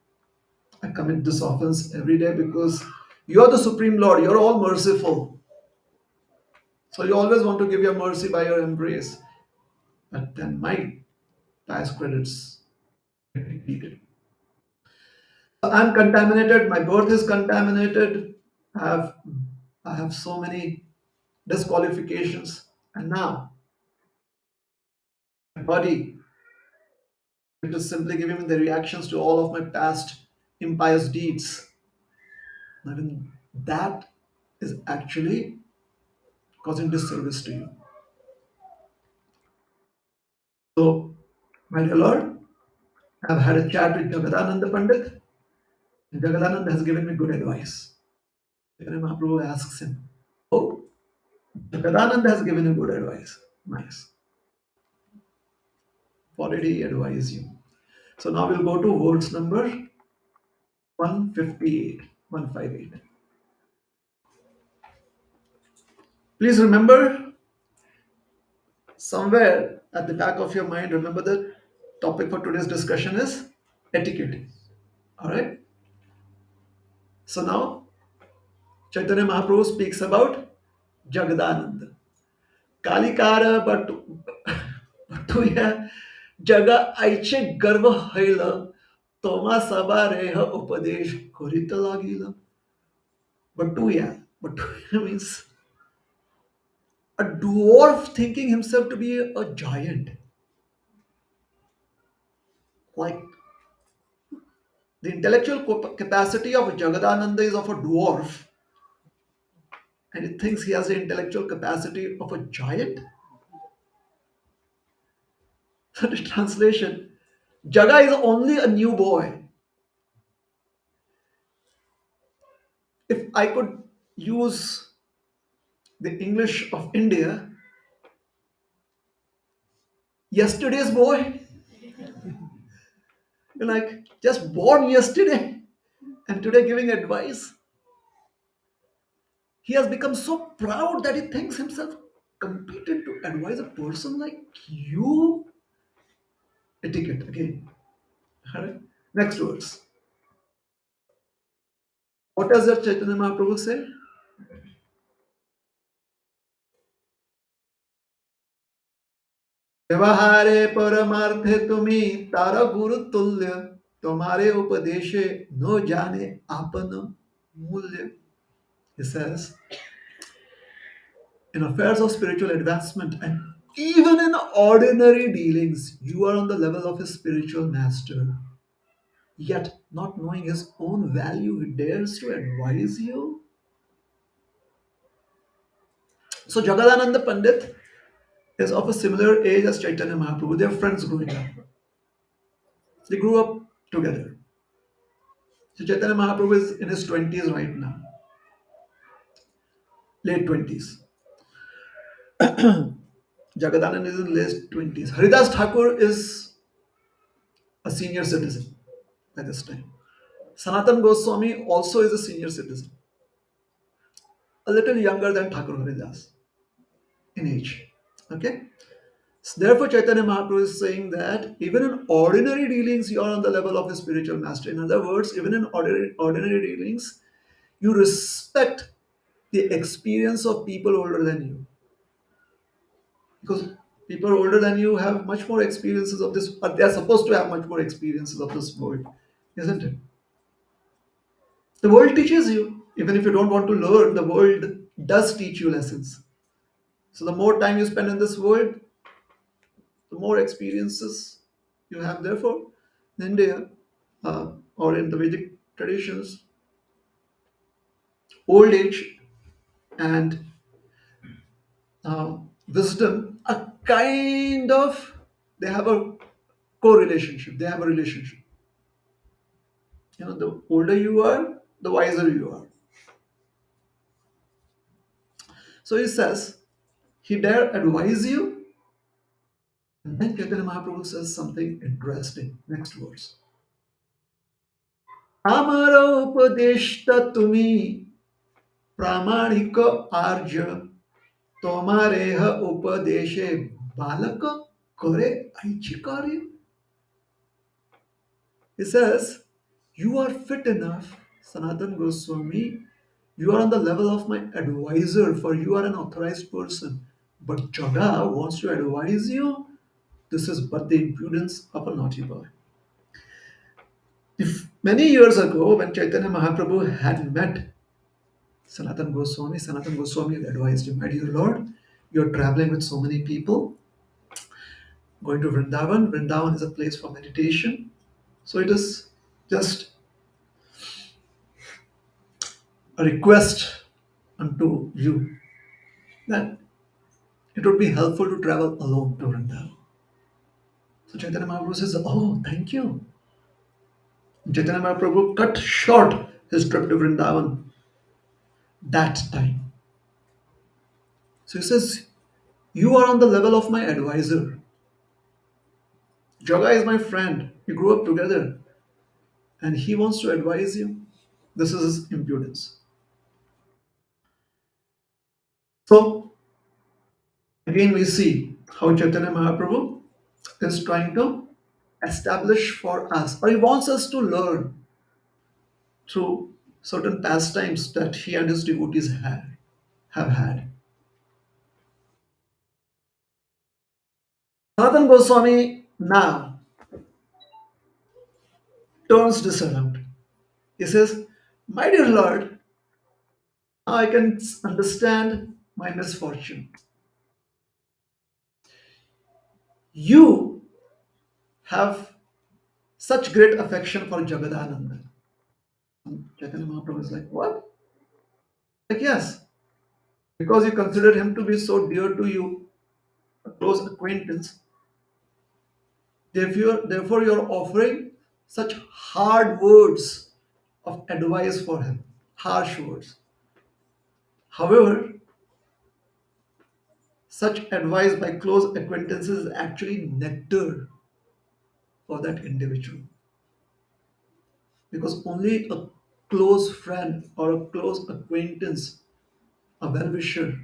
I commit this offense every day because you are the Supreme Lord, you're all merciful. So you always want to give your mercy by your embrace. But then my past credits get depleted. I'm contaminated, my birth is contaminated. I have I have so many disqualifications. And now my body, which is simply giving me the reactions to all of my past impious deeds. I mean, that is actually causing disservice to you. So, my dear Lord, I've had a chat with Jagadananda Pandit, and Jagadananda has given me good advice. Chaitanya Mahaprabhu asks him, "Oh, Jagadananda has given you good advice. Nice. What did he advise you?" So now we'll go to verse number 158. 158. Please remember, somewhere at the back of your mind, remember the topic for today's discussion is etiquette. All right. So now Chaitanya Mahaprabhu speaks about Jagadananda. Kalikara batuya jaga aiche garva haila toma sabareha upadesh korita lagila. Batuya means a dwarf thinking himself to be a giant. Like the intellectual capacity of Jagadananda is of a dwarf, and he thinks he has the intellectual capacity of a giant. So the translation, Jaga is only a new boy. If I could use the English of India, yesterday's boy, like just born yesterday and today giving advice. He has become so proud that he thinks himself competent to advise a person like you. Etiquette again. Alright? Next words. What does that Chaitanya Mahaprabhu say? व्यवहारे परमार्थे तुम्ही तारा गुरु तुल्य तुम्हारे उपदेशे no जाने आपन मूल्य. He says, in affairs of spiritual advancement and even in ordinary dealings, you are on the level of a spiritual master. Yet, not knowing his own value, he dares to advise you. So, Jagadananda Pandit is of a similar age as Chaitanya Mahaprabhu. They are friends growing up. They grew up together. So, Chaitanya Mahaprabhu is in his 20s right now, late 20s. Jagadananda is in late 20s. Haridas Thakur is a senior citizen by this time. Sanatan Goswami also is a senior citizen, a little younger than Thakur Haridas in age. Okay? So therefore, Chaitanya Mahaprabhu is saying that even in ordinary dealings, you are on the level of a spiritual master. In other words, even in ordinary dealings, you respect the experience of people older than you. Because people older than you have much more experiences of this, or they are supposed to have much more experiences of this world, isn't it? The world teaches you. Even if you don't want to learn, the world does teach you lessons. So the more time you spend in this world, the more experiences you have. Therefore, in India or in the Vedic traditions, old age and wisdom are kind of, they have a correlationship. They have a relationship. The older you are, the wiser you are. So he says, he dare advise you. And then Chaitanya Mahaprabhu says something interesting. Next verse. Amara upadeshta tumi प्रामाणिक आर्य तोमारेह उपदेशे बालक करे Aichi कार्य. He says, you are fit enough, Sanatan Goswami. You are on the level of my advisor, for you are an authorized person. But Jaga wants to advise you. This is but the impudence of a naughty boy. If many years ago, when Chaitanya Mahaprabhu had met Sanatan Goswami had advised him, my dear Lord, you're traveling with so many people, going to Vrindavan. Vrindavan is a place for meditation. So it is just a request unto you that it would be helpful to travel alone to Vrindavan. So Chaitanya Mahaprabhu says, oh, thank you. Chaitanya Mahaprabhu cut short his trip to Vrindavan that time. So he says, you are on the level of my advisor. Jaga is my friend. We grew up together. And he wants to advise you. This is his impudence. So again, we see how Chaitanya Mahaprabhu is trying to establish for us, or he wants us to learn through certain pastimes that he and his devotees have had. Sanatana Goswami now turns this around. He says, my dear Lord, now I can understand my misfortune. You have such great affection for Jagadananda. Chaitanya Mahaprabhu is like, what? Like, yes, because you consider him to be so dear to you, a close acquaintance. Therefore, you're offering such hard words of advice for him, harsh words. However, such advice by close acquaintances is actually nectar for that individual. Because only a close friend or a close acquaintance, a well wisher,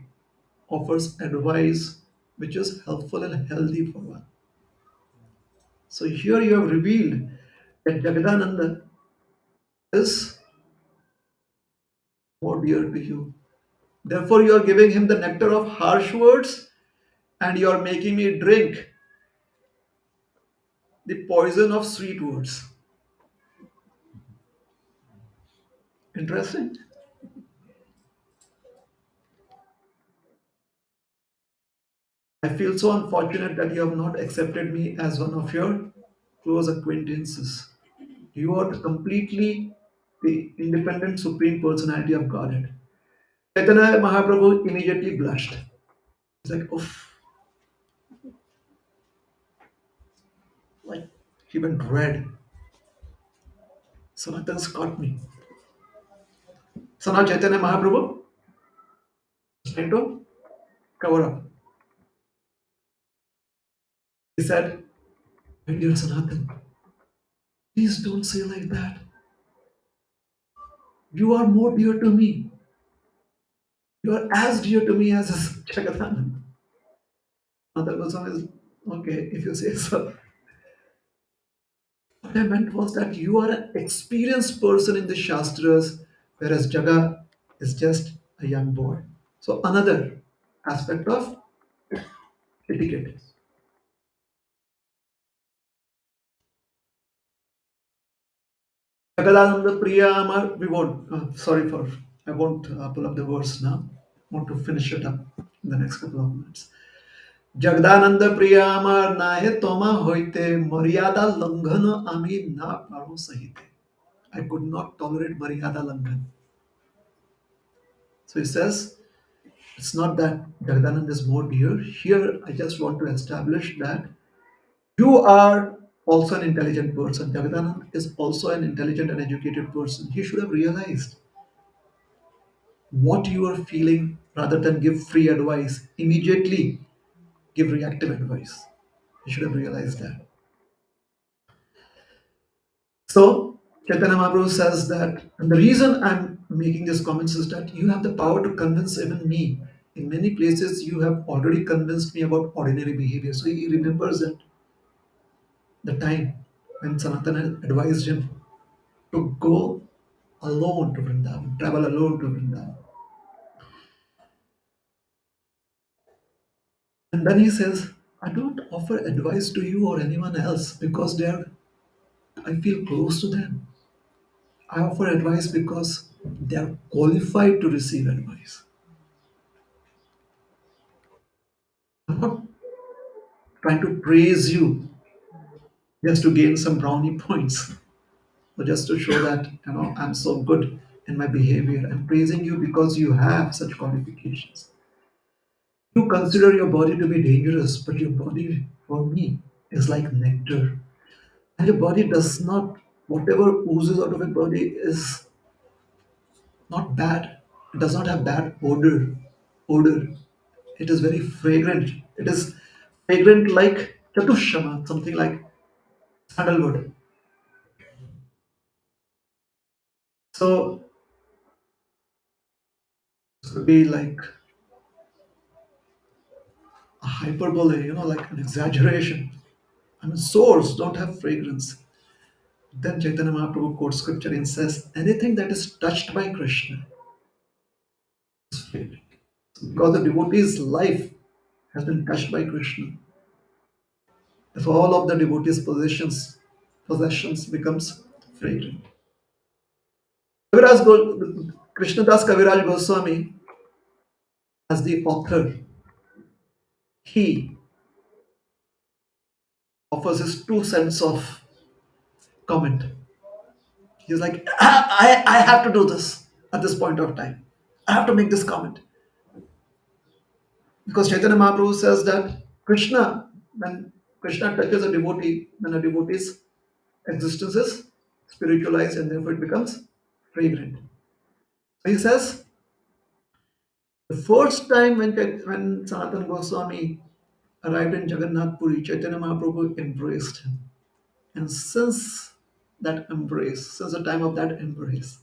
offers advice which is helpful and healthy for one. So here you have revealed that Jagadananda is more dear to you. Therefore, you are giving him the nectar of harsh words and you are making me drink the poison of sweet words. Interesting. I feel so unfortunate that you have not accepted me as one of your close acquaintances. You are completely the independent supreme personality of Godhead. Chaitanya Mahaprabhu immediately blushed. He's like, oof, like he went red. Sanatana's caught me. So now Chaitanya Mahaprabhu is trying to cover up. He said, my dear Sanatan, please don't say like that. You are more dear to me. You are as dear to me as is Jagadanand. Another Goswami is, okay, if you say so. What I meant was that you are an experienced person in the Shastras, whereas Jaga is just a young boy. So another aspect of etiquette. Jagadananda Priya Amar, we won't, sorry for, I won't pull up the verse now. Want to finish it up in the next couple of minutes. Jagadananda প্রিয়া আমার নাহে তোমা হইতে মর্যাদা লঙ্ঘন আমি না পারো সহিতে. I could not tolerate Maryada Langhan. So he says, it's not that Jagdanand is more dear. Here, I just want to establish that you are also an intelligent person. Jagdanand is also an intelligent and educated person. He should have realized what you are feeling rather than give free advice. Immediately give reactive advice. He should have realized that. So, Chaitanya Mahaprabhu says that, and the reason I'm making these comments is that you have the power to convince even me. In many places, you have already convinced me about ordinary behavior. So he remembers that the time when Sanatana advised him to go alone to Vrindavan, travel alone to Vrindavan. And then he says, I don't offer advice to you or anyone else because I feel close to them. I offer advice because they are qualified to receive advice. I'm not trying to praise you just to gain some brownie points or just to show that I'm so good in my behavior. I'm praising you because you have such qualifications. You consider your body to be dangerous, but your body for me is like nectar. And your body does not, whatever oozes out of your body is not bad. It does not have bad odor. It is very fragrant. It is fragrant like chatushama, something like sandalwood. So this could be like a hyperbole, like an exaggeration. I mean, souls don't have fragrance. Then Chaitanya Mahaprabhu quotes scripture and says, anything that is touched by Krishna is fragrant. Because the devotee's life has been touched by Krishna. If all of the devotee's possessions becomes fragrant. Krishnadas Kaviraj Goswami, as the author, he offers his 2 cents of comment. He's like, I have to do this at this point of time. I have to make this comment. Because Chaitanya Mahaprabhu says that when Krishna touches a devotee, then a devotee's existence is spiritualized and therefore it becomes fragrant. So he says, the first time when Sanatana Goswami arrived in Jagannath Puri, Chaitanya Mahaprabhu embraced him. And since the time of that embrace,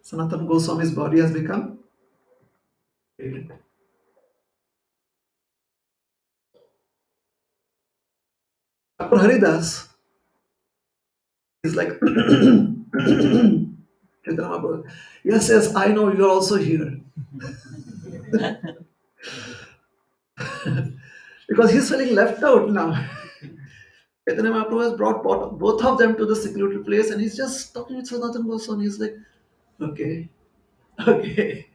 Sanatana Goswami's body has become fragrant. Thakur Haridas is like, Chaitanya Mahaprabhu, yes, I know you're also here. Because he's feeling left out now. Chaitanya Mahaprabhu has brought both of them to the secluded place and he's just talking with Sanatana Goswami. He's like, okay, okay.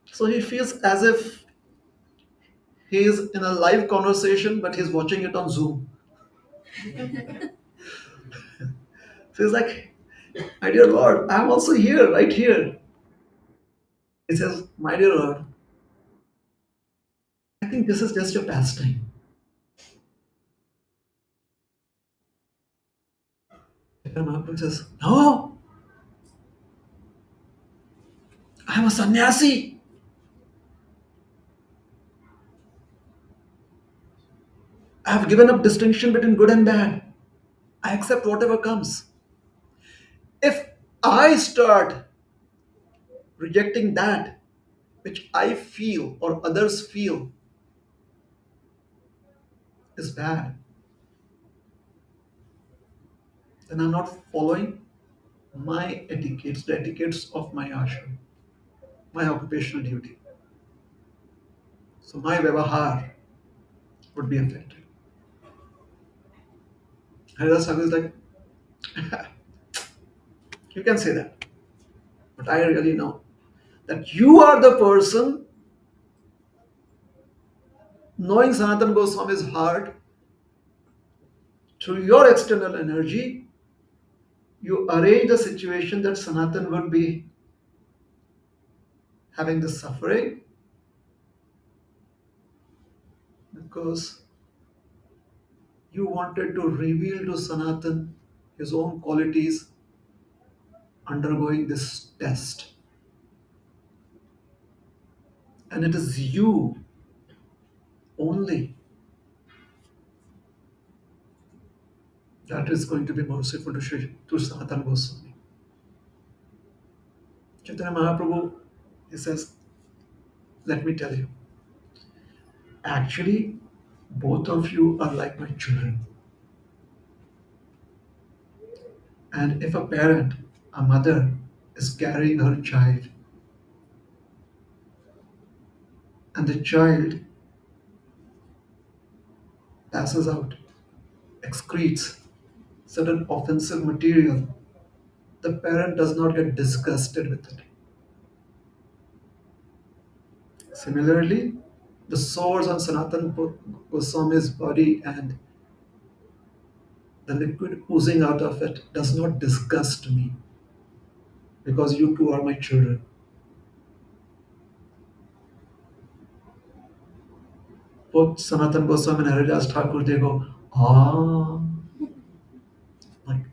So he feels as if he is in a live conversation, but he's watching it on Zoom. So he's like, my dear Lord, I'm also here, right here. He says, my dear Lord, I think this is just your pastime. Chaitanya Mahaprabhu says, no, I'm a sannyasi. I have given up distinction between good and bad. I accept whatever comes. If I start rejecting that which I feel or others feel is bad, then I'm not following my etiquettes, the etiquettes of my ashram, my occupational duty. So my vyavahar would be affected. Haridas Thakur is like, You can say that. But I really know that you are the person knowing Sanatan Goswami's heart through your external energy. You arrange the situation that Sanatan would be having this suffering because you wanted to reveal to Sanatan his own qualities undergoing this test. And it is you only that is going to be merciful to Sanatan Goswami. Chaitanya Mahaprabhu, he says, let me tell you, actually, both of you are like my children. And if a parent, a mother, is carrying her child, and the child passes out, excretes certain offensive material, the parent does not get disgusted with it. Similarly, the sores on Sanatan Goswami's body and the liquid oozing out of it does not disgust me because you two are my children. Both Sanatan Goswami and Haridas Thakur, they go, ah, like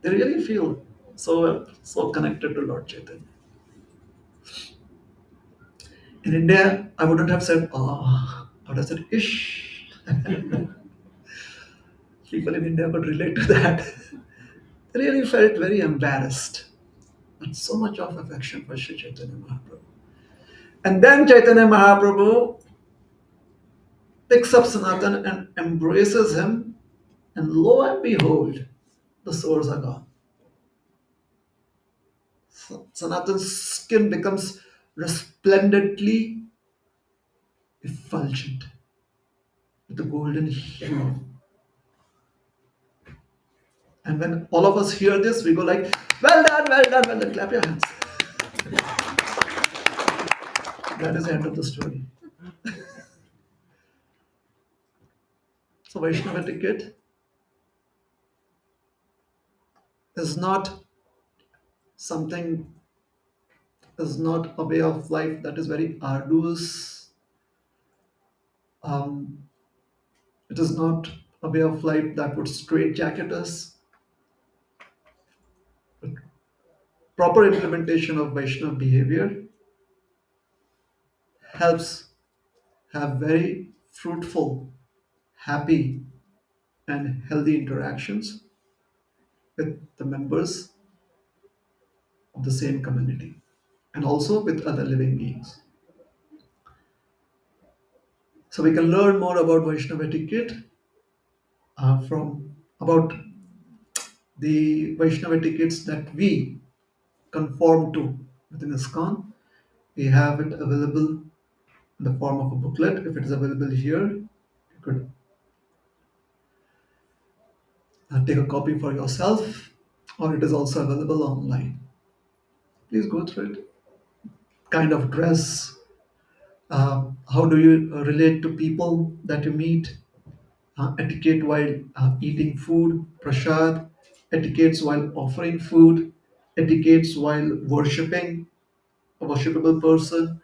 they really feel so connected to Lord Chaitanya. In India, I wouldn't have said ah, I would have said ish. People in India could relate to that. They really felt very embarrassed. But so much of affection for Sri Chaitanya Mahaprabhu. And then Chaitanya Mahaprabhu picks up Sanatan and embraces him, and lo and behold, the sores are gone. Sanatan's skin becomes resplendently effulgent with a golden hue. And when all of us hear this, we go like, well done, well done, well done, clap your hands. That is the end of the story. So Vaishnava etiquette is not something, is not a way of life that is very arduous. Um, it is not a way of life that would straitjacket us. But proper implementation of Vaishnava behavior helps have very fruitful, happy, and healthy interactions with the members of the same community and also with other living beings. So we can learn more about Vaishnava etiquette from about the Vaishnava etiquettes that we conform to within ISKCON. We have it available in the form of a booklet. If it is available here, you could take a copy for yourself, or it is also available online. Please go through it. Kind of dress, how do you relate to people that you meet, etiquette while eating food, prasad, etiquettes while offering food, etiquettes while worshipping a worshipable person,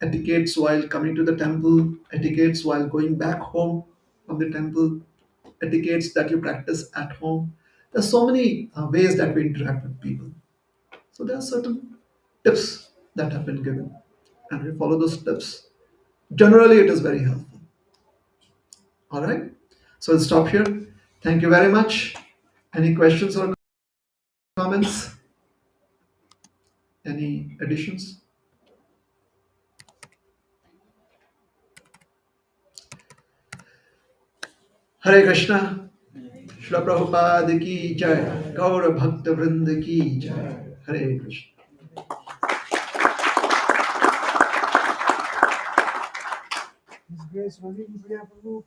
etiquettes while coming to the temple, etiquettes while going back home from the temple, etiquettes that you practice at home. There's so many ways that we interact with people. So there are certain tips that have been given, and we follow those tips. Generally, it is very helpful. All right. So I'll stop here. Thank you very much. Any questions or comments? Any additions? Hare Krishna. Shri Prabhupada ki jai. Gaura Bhakta Vrinda ki jai. Hare Krishna. His Grace Rohinipriya Prabhu